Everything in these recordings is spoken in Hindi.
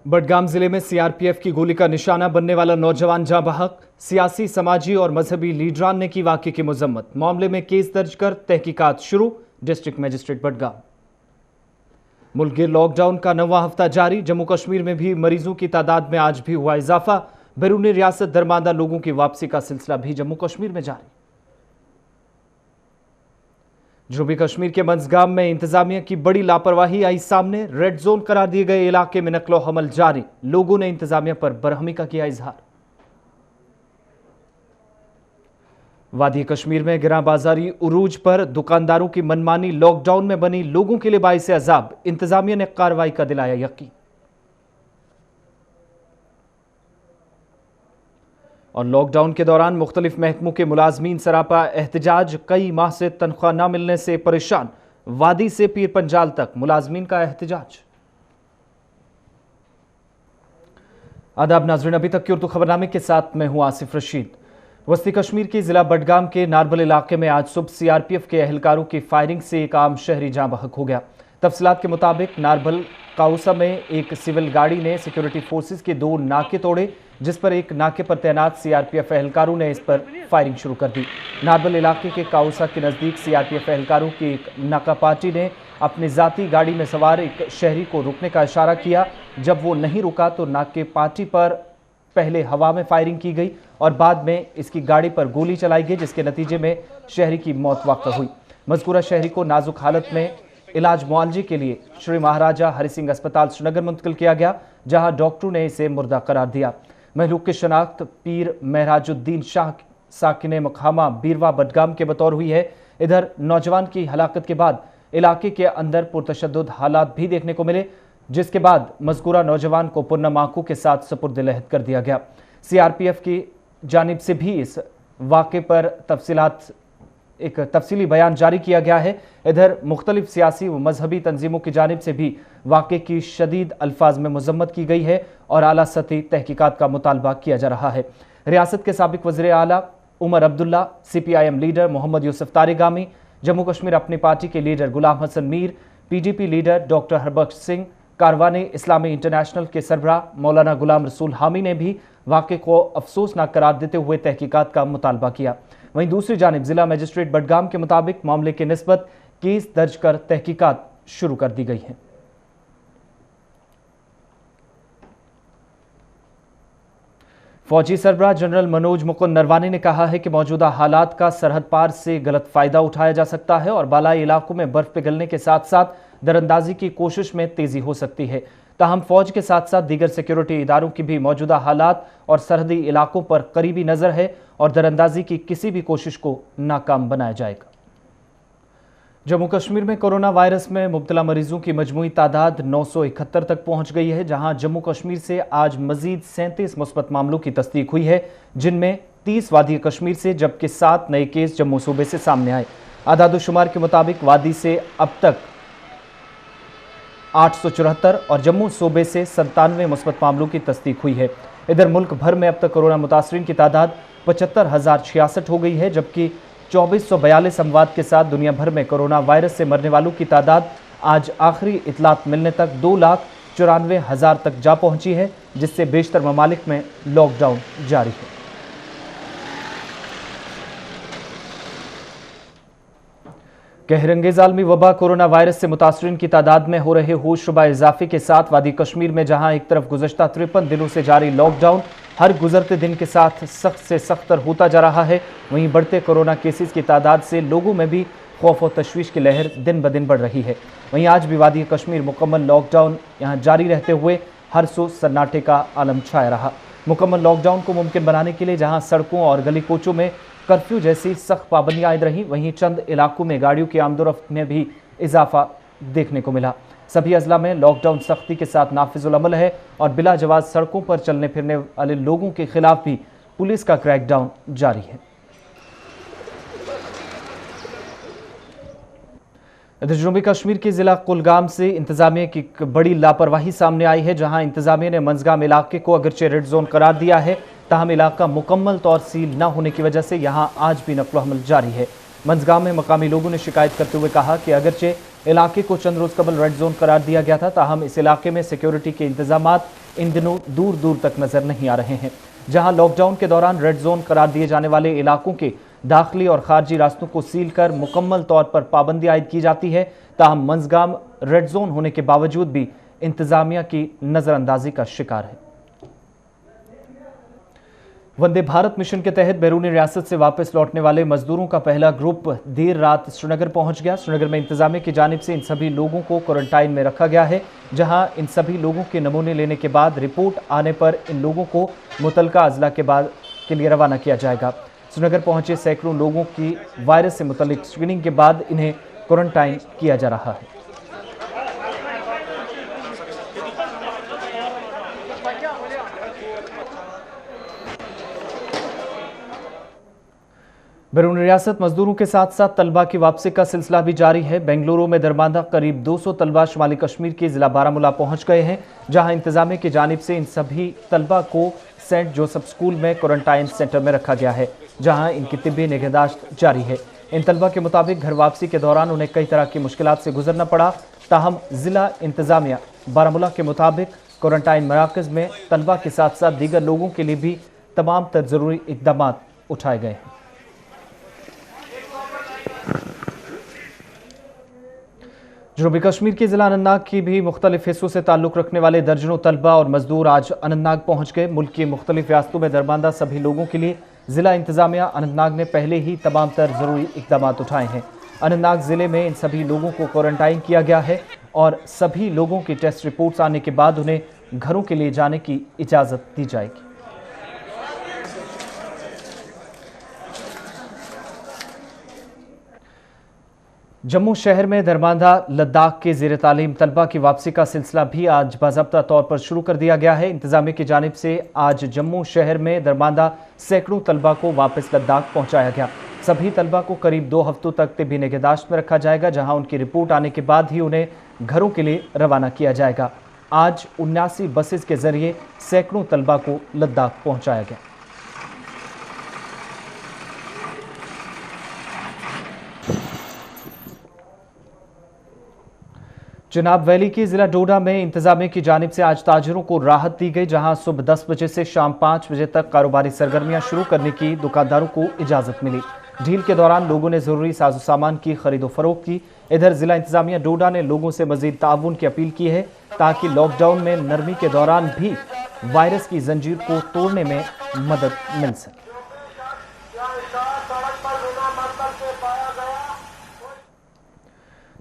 बडगाम जिले में सीआरपीएफ की गोली का निशाना बनने वाला नौजवान जाँ बहक। सियासी, समाजी और मजहबी लीडरान ने की वाकये की मजम्मत। मामले में केस दर्ज कर तहकीकात शुरू। District magistrate Budgam. मुल्क गिर लॉकडाउन का 9वां हफ्ता जारी। जम्मू कश्मीर में भी मरीजों की तादाद में आज भी हुआ इजाफा। बैरूनी रियासत दरमांदा लोगों की वापसी का सिलसिला भी जम्मू कश्मीर में जारी। जनूबी कश्मीर के मंजगाम में इंतजामिया की बड़ी लापरवाही आई सामने। रेड जोन करार दिए गए इलाके में नकलो हमल जारी। लोगों ने इंतजामिया पर बरहमी का किया इजहार। वादी कश्मीर में गिरा बाजारी उरूज पर दुकानदारों की मनमानी लॉकडाउन में बनी लोगों के लिए बाइस अजाब। इंतजामिया ने कार्रवाई का दिलाया यकीन। और लॉकडाउन के दौरान मुख्तलिफ महकमों के मुलाजमीन सरापा एहतजाज। कई माह से तनख्वाह न मिलने से परेशान। वादी से पीर पंजाल तक मुलाजमीन का एहतजाज। आदाब नाज़रीन, अभी तक की उर्दू खबरनामे के साथ मैं हूं आसिफ रशीद। वस्ती कश्मीर के जिला बडगाम के नारबल इलाके में आज सुबह सीआरपीएफ के एहलकारों की फायरिंग से एक आम शहरी जाँ बहक हो गया। तफसीलात के मुताबिक नारबल काउसा में एक सिविल गाड़ी ने सिक्योरिटी फोर्सेस के 2 नाके तोड़े, जिस पर एक नाके पर तैनात सीआरपीएफ एहलकारों ने इस पर फायरिंग शुरू कर दी। नारबल इलाके के काउसा के नज़दीक सीआरपीएफ एहलकारों की एक नाका पार्टी ने अपनी जाती गाड़ी में सवार एक शहरी को रुकने का इशारा किया। जब वो नहीं रुका तो नाके पार्टी पर पहले हवा में फायरिंग की गई और बाद में इसकी गाड़ी पर गोली चलाई गई, जिसके नतीजे में शहरी की मौत वाक़ हुई। मज़कूरा शहरी को नाजुक हालत में इलाज मुआवजे के लिए श्री महाराजा हरि सिंह अस्पताल श्रीनगर मुंतकिल किया गया, जहां डॉक्टरों ने इसे मुर्दा करार दिया। महलूक की शनाख्त पीर महराजुद्दीन शाह साकिन मकामा बीरवा बडगाम के बतौर हुई है। इधर नौजवान की हलाकत के बाद इलाके के अंदर पुरतशद्दुद हालात भी देखने को मिले, जिसके बाद मज़कूरा नौजवान को पुरनमाकू के साथ सुपुर्द-ए-लहद कर दिया गया। सीआरपीएफ की जानिब से भी इस वाक़े पर एक तफसीली बयान जारी किया गया है। इधर मुख्तलिफ सियासी व मजहबी तंजीमों की जानिब से भी वाक़े की शदीद अल्फाज में मजम्मत की गई है और आला सतही तहकीकात का मुतालबा किया जा रहा है। रियासत के साबिक वज़ीर आला Omar Abdullah, CPIM leader Mohammad Yusuf Tarigami, Jammu Kashmir Apni party के leader Ghulam Hassan Mir, PDP leader doctor Harbaksh Singh, Karwane Islami international के सरबराह मौलाना गुलाम रसूल हामी ने भी वाक़े को अफसोसनाक करार देते हुए तहकीकात का मुतालबा किया। वहीं दूसरी जानिब जिला मजिस्ट्रेट बडगाम के मुताबिक मामले के निस्बत केस दर्ज कर तहकीकात शुरू कर दी गई है। फौजी सरबराह जनरल मनोज मुकुंद नरवाने ने कहा है कि मौजूदा हालात का सरहद पार से गलत फायदा उठाया जा सकता है और बालाई इलाकों में बर्फ पिघलने के साथ साथ दरअंदाजी की कोशिश में तेजी हो सकती है। ताहम फौज के साथ साथ दीगर सिक्योरिटी इदारों की भी मौजूदा हालात और सरहदी इलाकों पर करीबी नजर है और दरअंदाजी की किसी भी कोशिश को नाकाम बनाया जाएगा। जम्मू कश्मीर में कोरोना वायरस में मुब्तला मरीजों की मजमूई तादाद 971 तक पहुंच गई है, जहां जम्मू कश्मीर से आज मजीद 37 मुस्बत मामलों की तस्दीक हुई है, जिनमें 30 वादी कश्मीर से, जबकि 7 नए केस जम्मू सूबे से सामने आए। आदादुशुमार के मुताबिक वादी से अब तक 874 और जम्मू सूबे से 97 मुस्बत मामलों की तस्दीक हुई है। इधर मुल्क भर में अब तक कोरोना मुतासरीन की तादाद 75,066 हो गई है, जबकि 2442 अमवात के साथ दुनिया भर में कोरोना वायरस से मरने वालों की तादाद आज आखिरी इतलात मिलने तक 2,94,000 तक जा पहुंची है, जिससे बेशतर ममालिक में लॉकडाउन जारी है। कहरंगेज आलमी वबा कोरोना वायरस से मुतासरीन की तादाद में हो रहे होशरुबा इजाफे के साथ वादी कश्मीर में जहां एक तरफ गुज़श्ता 53 दिनों से जारी लॉकडाउन हर गुजरते दिन के साथ सख्त से सख्तर होता जा रहा है, वहीं बढ़ते कोरोना केसेस की तादाद से लोगों में भी खौफ और तशवीश की लहर दिन ब दिन बढ़ रही है। वहीं आज भी वादी कश्मीर मुकम्मल लॉकडाउन यहां जारी रहते हुए हर सू सन्नाटे का आलम छाया रहा। मुकम्मल लॉकडाउन को मुमकिन बनाने के लिए जहां सड़कों और गली कोचों में कर्फ्यू जैसी सख्त पाबंदियां आयद रहीं, वहीं चंद इलाकों में गाड़ियों की आमदोरफ्त में भी इजाफा देखने को मिला। सभी अजला में लॉकडाउन सख्ती के साथ नाफिजुल अमल है और बिला जवाज सड़कों पर चलने फिरने वाले लोगों के खिलाफ भी पुलिस का क्रैकडाउन जारी है। जनूबी कश्मीर के जिला कुलगाम से इंतजामिया की बड़ी लापरवाही सामने आई है, जहां इंतजामिया ने मंजगाम इलाके को अगरचे रेड जोन करार दिया है, ताहम इलाका मुकम्मल तौर सील न होने की वजह से यहां आज भी नकलो हमल जारी है। मंजगाम में मकामी लोगों ने शिकायत करते हुए कहा कि अगरचे इलाके को चंद रोज कबल रेड जोन करार दिया गया था, ताहम इस इलाके में सिक्योरिटी के इंतजामात इन दिनों दूर दूर तक नजर नहीं आ रहे हैं। जहां लॉकडाउन के दौरान रेड जोन करार दिए जाने वाले इलाकों के दाखिली और खारजी रास्तों को सील कर मुकम्मल तौर पर पाबंदी आयद की जाती है, ताहम मंजगाम रेड जोन होने के बावजूद भी इंतजामिया की नजरअंदाजी का शिकार है। वंदे भारत मिशन के तहत बैरूनी रियासत से वापस लौटने वाले मजदूरों का पहला ग्रुप देर रात श्रीनगर पहुंच गया। श्रीनगर में इंतजामिया की जानिब से इन सभी लोगों को क्वारंटाइन में रखा गया है, जहां इन सभी लोगों के नमूने लेने के बाद रिपोर्ट आने पर इन लोगों को मुतलका अजला के लिए रवाना किया जाएगा। श्रीनगर पहुंचे सैकड़ों लोगों की वायरस से मुतल्लिक स्क्रीनिंग के बाद इन्हें क्वारंटाइन किया जा रहा है। बैरून रियासत मजदूरों के साथ साथ तलबा की वापसी का सिलसिला भी जारी है। बेंगलुरु में दरमांदा करीब 200 तलबा शुमाली कश्मीर के जिला बारामूला पहुंच गए हैं, जहां इंतजामिया की जानिब से इन सभी तलबा को सेंट जोसेफ स्कूल में क्वारंटाइन सेंटर में रखा गया है, जहां इनकी तिब्बी निगहदाश्त जारी है। इन तलबा के मुताबिक घर वापसी के दौरान उन्हें कई तरह की मुश्किलात से गुजरना पड़ा, ताहम जिला इंतजामिया बारामूला के मुताबिक क्वारंटाइन मराकज़ में तलबा के साथ साथ दीगर लोगों के लिए भी तमाम तर ज़रूरी इक़दाम उठाए गए हैं। जनूबी कश्मीर के जिला अनंतनाग की भी मुख्तलिफ हिस्सों से ताल्लुक़ रखने वाले दर्जनों तलबा और मजदूर आज अनंतनाग पहुंच गए। मुल्क की मुख्तलिफ रियासतों में दरमांदा सभी लोगों के लिए जिला इंतजामिया अनंतनाग ने पहले ही तमाम तर ज़रूरी इक़दाम उठाए हैं। अनंतनाग ज़िले में इन सभी लोगों को क्वारंटाइन किया गया है और सभी लोगों की टेस्ट रिपोर्ट्स आने के बाद उन्हें घरों के लिए जाने की इजाज़त दी जाएगी। जम्मू शहर में दरमांदा लद्दाख के ज़ेर तालीम तलबा की वापसी का सिलसिला भी आज बाज़ाब्ता तौर पर शुरू कर दिया गया है। इंतजामिया की जानिब से आज जम्मू शहर में दरमांदा सैकड़ों तलबा को वापस लद्दाख पहुंचाया गया। सभी तलबा को करीब 2 हफ्तों तक तिब्बी निगहदाश्त में रखा जाएगा, जहां उनकी रिपोर्ट आने के बाद ही उन्हें घरों के लिए रवाना किया जाएगा। आज 79 बसेस के जरिए सैकड़ों तलबा को लद्दाख पहुँचाया गया। चिनाब वैली की जिला डोडा में इंतजामिया की जानिब से आज ताजिरों को राहत दी गई, जहां सुबह 10 बजे से शाम 5 बजे तक कारोबारी सरगर्मियां शुरू करने की दुकानदारों को इजाजत मिली। ढील के दौरान लोगों ने जरूरी साजो सामान की खरीदो फरोख्त की। इधर जिला इंतजामिया डोडा ने लोगों से मजीद ताउन की अपील की है, ताकि लॉकडाउन में नरमी के दौरान भी वायरस की जंजीर को तोड़ने में मदद मिल सके।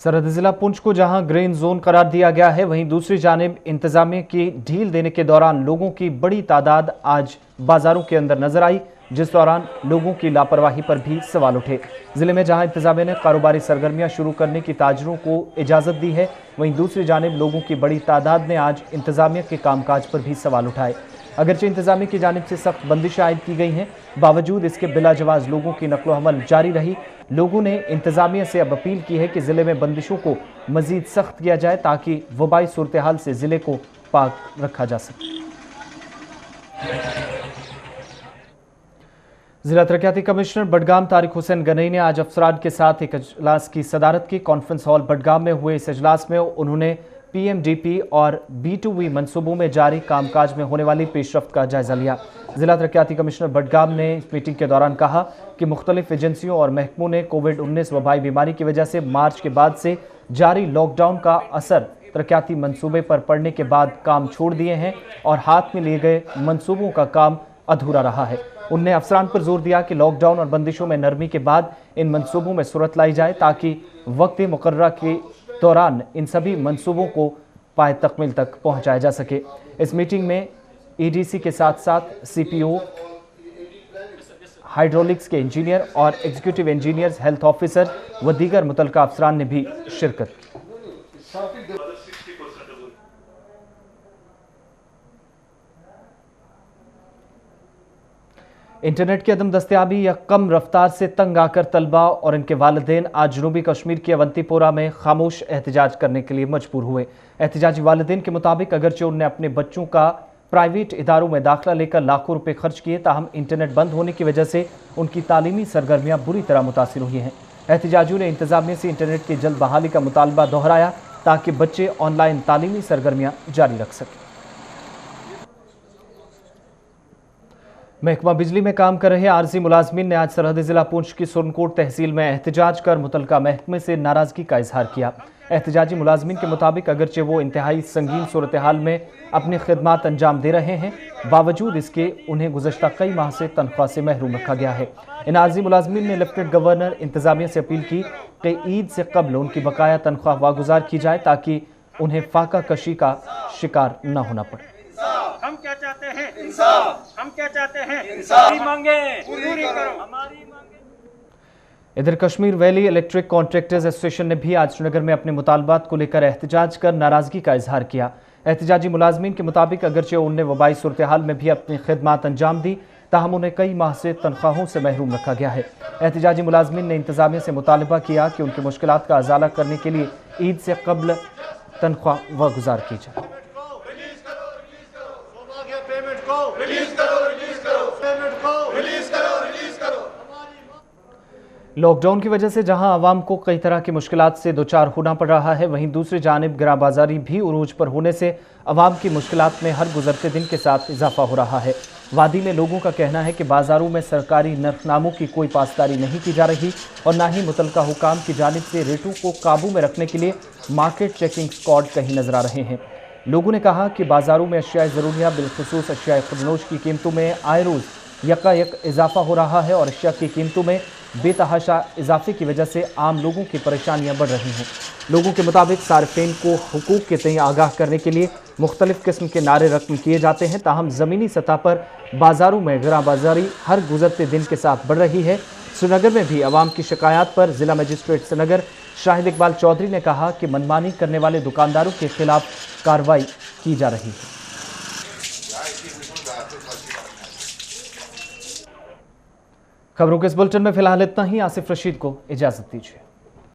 सरहद जिला पुंछ को जहां ग्रीन जोन करार दिया गया है, वहीं दूसरी जानिब इंतजामिया की ढील देने के दौरान लोगों की बड़ी तादाद आज बाजारों के अंदर नजर आई, जिस दौरान लोगों की लापरवाही पर भी सवाल उठे। जिले में जहां इंतजामिया ने कारोबारी सरगर्मियां शुरू करने की ताजिरों को इजाजत दी है, वहीं दूसरी जानिब लोगों की बड़ी तादाद ने आज इंतजामिया के कामकाज पर भी सवाल उठाए। अगरचे इंतजामिया की जानिब से सख्त बंदिशें आयद की गई हैं, बावजूद इसके बिला जवाज लोगों की नकलो हमल जारी रही। लोगों ने इंतजामिया से अब अपील की है कि जिले में बंदिशों को मजीद सख्त किया जाए, ताकि वबाई सूरत हाल से जिले को पाक रखा जा सके। जिला तरक्याती कमिश्नर बडगाम तारिक हुसैन गनई ने आज अफसरान के साथ एक अजलास की सदारत की। कॉन्फ्रेंस हॉल बडगाम में हुए इस अजलास में उन्होंने PMDP और B2B मंसूबों में जारी कामकाज में होने वाली पेशरफ्त का जायजा लिया। जिला तरक्याती कमिश्नर बडगाम ने इस मीटिंग के दौरान कहा कि मुख्तलिफ एजेंसियों और महकमों ने कोविड-19 वबाई बीमारी की वजह से मार्च के बाद से जारी लॉकडाउन का असर तरक्याती मंसूबे पर पड़ने के बाद काम छोड़ दिए हैं और हाथ में लिए गए मंसूबों का काम अधूरा रहा है। उन्होंने अफसरान पर जोर दिया कि लॉकडाउन और बंदिशों में नरमी के बाद इन मंसूबों में सूरत लाई जाए, ताकि वक्त मुकर्ररा के दौरान इन सभी मंसूबों को पाए तकमील तक पहुंचाया जा सके। इस मीटिंग में EDC के साथ साथ CPO, हाइड्रोलिक्स के इंजीनियर और एग्जीक्यूटिव इंजीनियर्स, हेल्थ ऑफिसर व दीगर मुतल्लिका अफसरान ने भी शिरकत की। इंटरनेट की अदम दस्तयाबी या कम रफ्तार से तंग आकर तलबा और इनके वालिदैन आज जनूबी कश्मीर के अवंतीपोरा में खामोश एहतजाज करने के लिए मजबूर हुए। एहतजाजी वालिदैन के मुताबिक अगरचे उन्होंने अपने बच्चों का प्राइवेट इदारों में दाखिला लेकर लाखों रुपए खर्च किए, ताहम इंटरनेट बंद होने की वजह से उनकी तालीमी सरगर्मियां बुरी तरह मुतासिर हुई हैं। एहतजाजियों ने इंतजामिया से इंटरनेट की जल्द बहाली का मुतालबा दोहराया, ताकि बच्चे ऑनलाइन तालीमी सरगर्मियां जारी रख सकें। महकमा बिजली में काम कर रहे आरजी मुलाजमीन ने आज सरहदी जिला पुंछ की सुरनकोट तहसील में एहतजाज कर मुतलका महकमे से नाराजगी का इजहार किया। एहतजाजी मुलाजमीन के मुताबिक अगरचे वो इंतहाई संगीन सूरत हाल में अपनी खिदमात अंजाम दे रहे हैं, बावजूद इसके उन्हें गुज़श्ता कई माह से तनख्वाह से महरूम रखा गया है। इन आरजी मुलाजमीन ने लेफ्टिनेंट गवर्नर इंतजामिया से अपील की कि ईद से कबल उनकी बकाया तनख्वाह वागुजार की जाए ताकि उन्हें फाका कशी का शिकार न होना पड़े। हम क्या चाहते हैं? इंसाफ। हम क्या चाहते हैं? इंसाफ। मांगे पूरी करो हमारी मांगे। इधर Kashmir valley electric contractors association ने भी आज श्रीनगर में अपने मुतालबात को लेकर एहतजाज कर नाराजगी का इजहार किया। एहतजाजी मुलाजमीन के मुताबिक अगरचे उन्हें वबाई सूरत हाल में भी अपनी खिदमात अंजाम दी, ताहम उन्हें कई माह से तनख्वाहों से महरूम रखा गया है। एहतजाजी मुलाजमीन ने इंतजामिया से मुतालबा किया कि उनकी मुश्किलात का अजाला करने के लिए ईद से कबल तनख्वाह वागुजार की जाए। लॉकडाउन की वजह से जहां आवाम को कई तरह की मुश्किलात से दो चार होना पड़ रहा है, वहीं दूसरी जानिब गिरा बाजारी भी उरूज पर होने से आवाम की मुश्किलात में हर गुजरते दिन के साथ इजाफा हो रहा है। वादी में लोगों का कहना है कि बाजारों में सरकारी नरखनामों की कोई पासदारी नहीं की जा रही और ना ही मुतलका हुकाम की जानिब से रेटों को काबू में रखने के लिए मार्केट चेकिंग स्क्वाड कहीं नजर आ रहे हैं। लोगों ने कहा कि बाजारों में अशियाए ज़रूरिया बिलखुसूस अशियाए खुदनोश की कीमतों में आए रोज़ यकायक इजाफा हो रहा है और अशिया की कीमतों में बेतहाशा इजाफे की वजह से आम लोगों की परेशानियां बढ़ रही हैं। लोगों के मुताबिक सार्फिन को हुकूक के तय आगाह करने के लिए मुख्तलिफ किस्म के नारे रकम किए जाते हैं, ताहम ज़मीनी सतह पर बाजारों में गिरा बाजारी हर गुजरते दिन के साथ बढ़ रही है। श्रीनगर में भी आवाम की शिकायत पर जिला मजिस्ट्रेट श्रीनगर शाहिद इकबाल चौधरी ने कहा कि मनमानी करने वाले दुकानदारों के खिलाफ कार्रवाई की जा रही है। खबरों के इस बुलेटिन में फिलहाल इतना ही। आसिफ रशीद को इजाजत दीजिए।